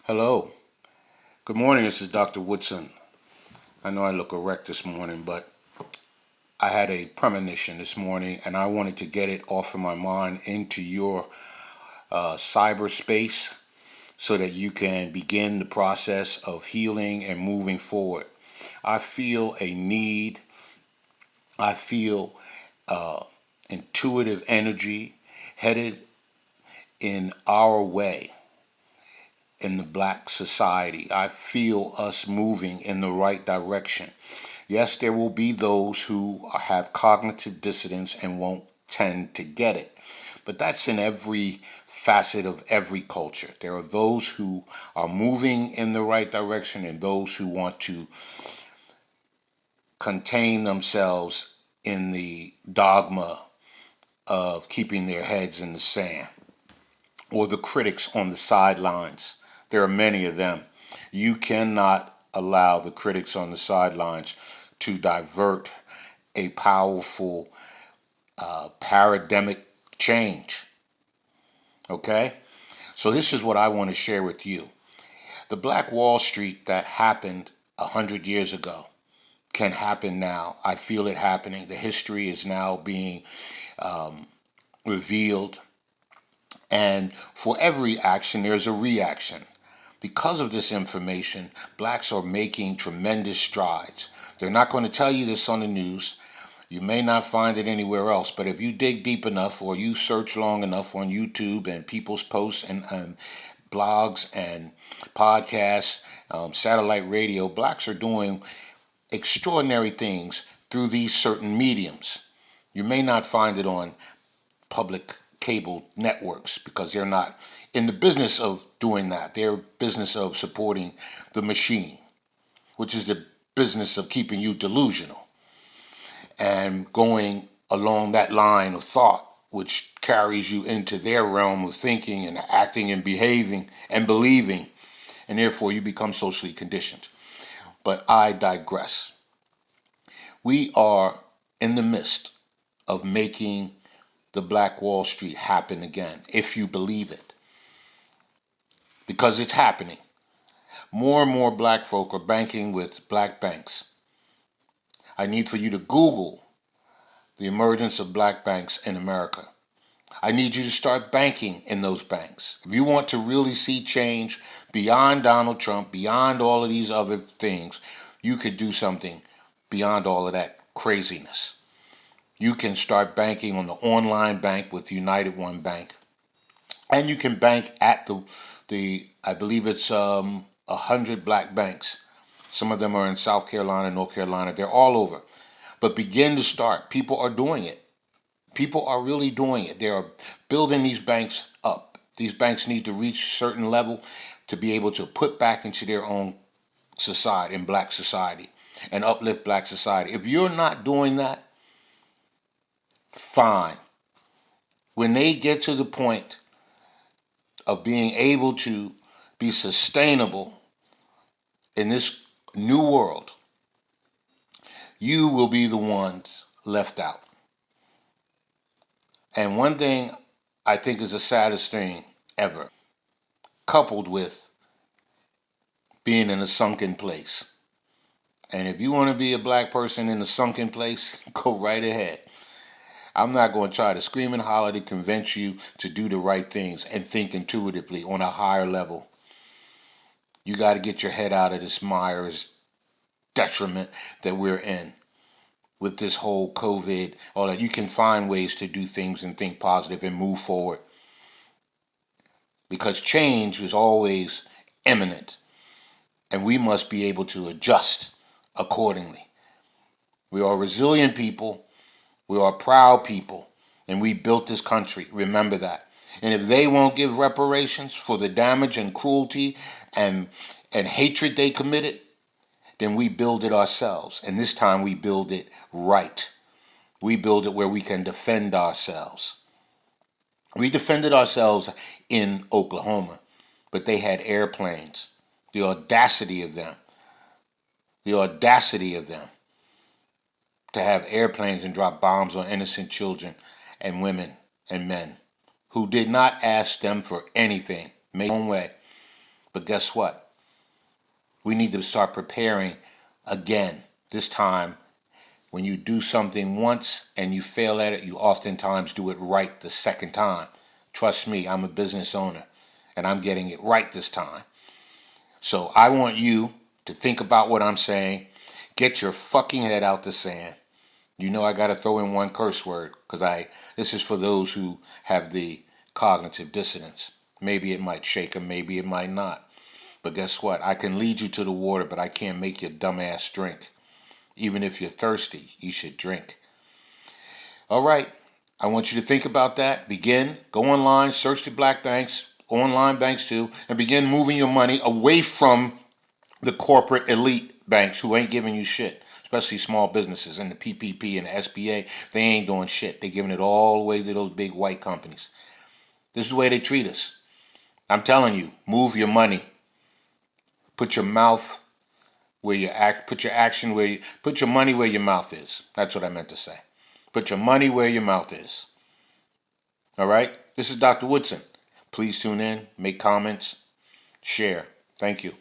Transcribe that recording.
Hello. Good morning. This is Dr. Woodson. I know I look erect this morning, but I had a premonition this morning and I wanted to get it off of my mind into your cyberspace so that you can begin the process of healing and moving forward. I feel a need, I feel uh, intuitive energy headed in our way in the black society. I feel us moving in the right direction. Yes, there will be those who have cognitive dissonance and won't tend to get it. But that's in every facet of every culture. There are those who are moving in the right direction and those who want to contain themselves in the dogma of keeping their heads in the sand. Or the critics on the sidelines. There are many of them. You cannot allow the critics on the sidelines to divert a powerful paradigmic change. Okay? So this is what I want to share with you. The Black Wall Street that happened 100 years ago can happen now. I feel it happening. The history is now being revealed. And for every action, there's a reaction. Because of this information, blacks are making tremendous strides. They're not going to tell you this on the news. You may not find it anywhere else, but if you dig deep enough or you search long enough on YouTube and people's posts and blogs and podcasts, satellite radio, blacks are doing extraordinary things through these certain mediums. You may not find it on public cable networks because they're not in the business of doing that. They're business of supporting the machine, which is the business of keeping you delusional and going along that line of thought, which carries you into their realm of thinking and acting and behaving and believing, and therefore you become socially conditioned. But I digress. We are in the midst of making the Black Wall Street happen again, if you believe it, because it's happening. More and more black folk are banking with black banks. I need for you to Google the emergence of black banks in America. I need you to start banking in those banks. If you want to really see change beyond Donald Trump, beyond all of these other things, you could do something beyond all of that craziness. You can start banking on the online bank with United One Bank. And you can bank at the I believe it's 100 black banks. Some of them are in South Carolina, North Carolina. They're all over. But begin to start. People are doing it. People are really doing it. They are building these banks up. These banks need to reach a certain level to be able to put back into their own society, in black society, and uplift black society. If you're not doing that, fine. When they get to the point of being able to be sustainable in this new world, you will be the ones left out. And one thing I think is the saddest thing ever, coupled with being in a sunken place. And if you want to be a black person in a sunken place, go right ahead. I'm not going to try to scream and holler to convince you to do the right things and think intuitively on a higher level. You got to get your head out of this mire's detriment that we're in with this whole COVID, all that. You can find ways to do things and think positive and move forward because change is always imminent and we must be able to adjust accordingly. We are resilient people. We are proud people. And we built this country. Remember that. And if they won't give reparations for the damage and cruelty and hatred they committed, then we build it ourselves. And this time we build it right. We build it where we can defend ourselves. We defended ourselves in Oklahoma, but they had airplanes. The audacity of them. The audacity of them to have airplanes and drop bombs on innocent children and women and men who did not ask them for anything. Make their own way. But guess what? We need to start preparing again. This time, when you do something once and you fail at it, you oftentimes do it right the second time. Trust me, I'm a business owner and I'm getting it right this time. So I want you to think about what I'm saying. Get your fucking head out the sand. You know I got to throw in one curse word because this is for those who have the cognitive dissonance. Maybe it might shake them, maybe it might not. But guess what? I can lead you to the water, but I can't make your dumbass drink. Even if you're thirsty, you should drink. All right. I want you to think about that. Go online, search the black banks, online banks too, and begin moving your money away from the corporate elite banks who ain't giving you shit. Especially small businesses and the PPP and the SBA. They ain't doing shit. They're giving it all away to those big white companies. This is the way they treat us. I'm telling you, move your money. Put your mouth where you act. Put your money where your mouth is. That's what I meant to say. Put your money where your mouth is. All right? This is Dr. Woodson. Please tune in, make comments, share. Thank you.